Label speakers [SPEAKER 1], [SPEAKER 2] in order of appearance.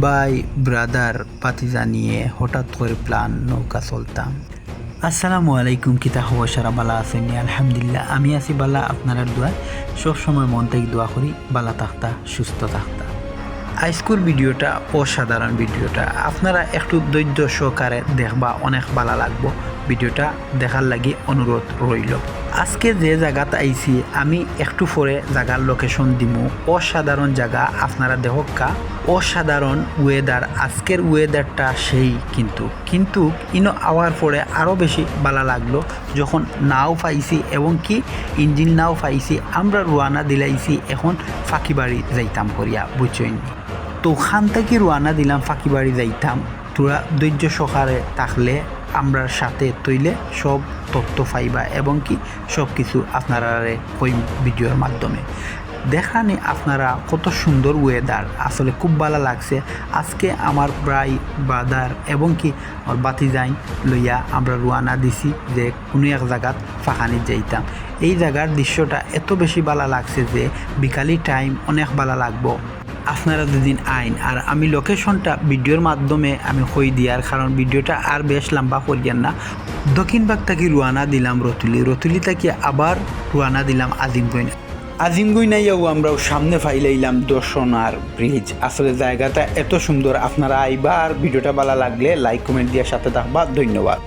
[SPEAKER 1] ভাই ব্রাদার পাতিজা নিয়ে হঠাৎ করে প্ল্যান নৌকা চলতাম। আসসালামু আলাইকুম, কিতা খবর? সারা বালা আছেন? আলহামদুলিল্লাহ আমি আছি বালা। আপনারা দোয়া সবসময় মন থেকে দোয়া করি বালা থাকতা, সুস্থ থাকতা। আজকের ভিডিওটা অসাধারণ ভিডিওটা আপনারা একটু ধৈর্য সহকারে দেখবা, অনেক ভালো লাগবো। ভিডিওটা দেখার লাগি অনুরোধ রইল। আজকে যে জায়গাতে আইছি আমি একটু পরে জায়গার লোকেশন দিমু। অসাধারণ জায়গা, আপনারা দেখকা অসাধারণ ওয়েদার। আজকের ওয়েদারটা সেই কিন্তু ইনো আওয়ার পরে আরও বেশি ভালো লাগলো যখন নাও পাইছি এবং কি ইঞ্জিন নাও পাইছি। আমরা রোয়ানা দিলাইছি এখন ফাঁকিবাড়ি যাইতাম করিয়া, বুঝছেন? তো ওখান থেকে রোয়ানা দিলাম ফাঁকিবাড়ি যাইতাম। তোরা ধৈর্য সহকারে থাকলে আমরার সাথে তৈলে সব তথ্য পাইবা এবং কি সব কিছু আপনারা ওই ভিডিওর মাধ্যমে দেখানি। আপনারা কত সুন্দর ওয়েদার, আসলে খুব ভালো লাগছে। আজকে আমার প্রায় বাদার এবং কি আমার বাতিজাই লইয়া আমরা রোয়ানা দিছি যে কোনো এক জায়গাত ফাঁকানি যাইতাম। এই জায়গার দৃশ্যটা এত বেশি ভালো লাগছে যে বিকালি টাইম অনেক ভালো লাগবো আপনারা দুদিন আইন। আর আমি লোকেশনটা ভিডিওর মাধ্যমে আমি কই দিয়ার কারণ ভিডিওটা আর বেশ লম্বা করিয়ান না। দক্ষিণবাগ থেকে রোয়ানা দিলাম রতুলি থেকে আবার রোয়ানা দিলাম আজিমগঞ্জ নাইয়াও আমরাও সামনে ফাইলাইলাম দর্শনার ব্রিজ। আসলে জায়গাটা এত সুন্দর, আপনারা আইবা। আর ভিডিওটা ভালো লাগলে লাইক কমেন্ট দিয়ে সাথে থাকবা। ধন্যবাদ।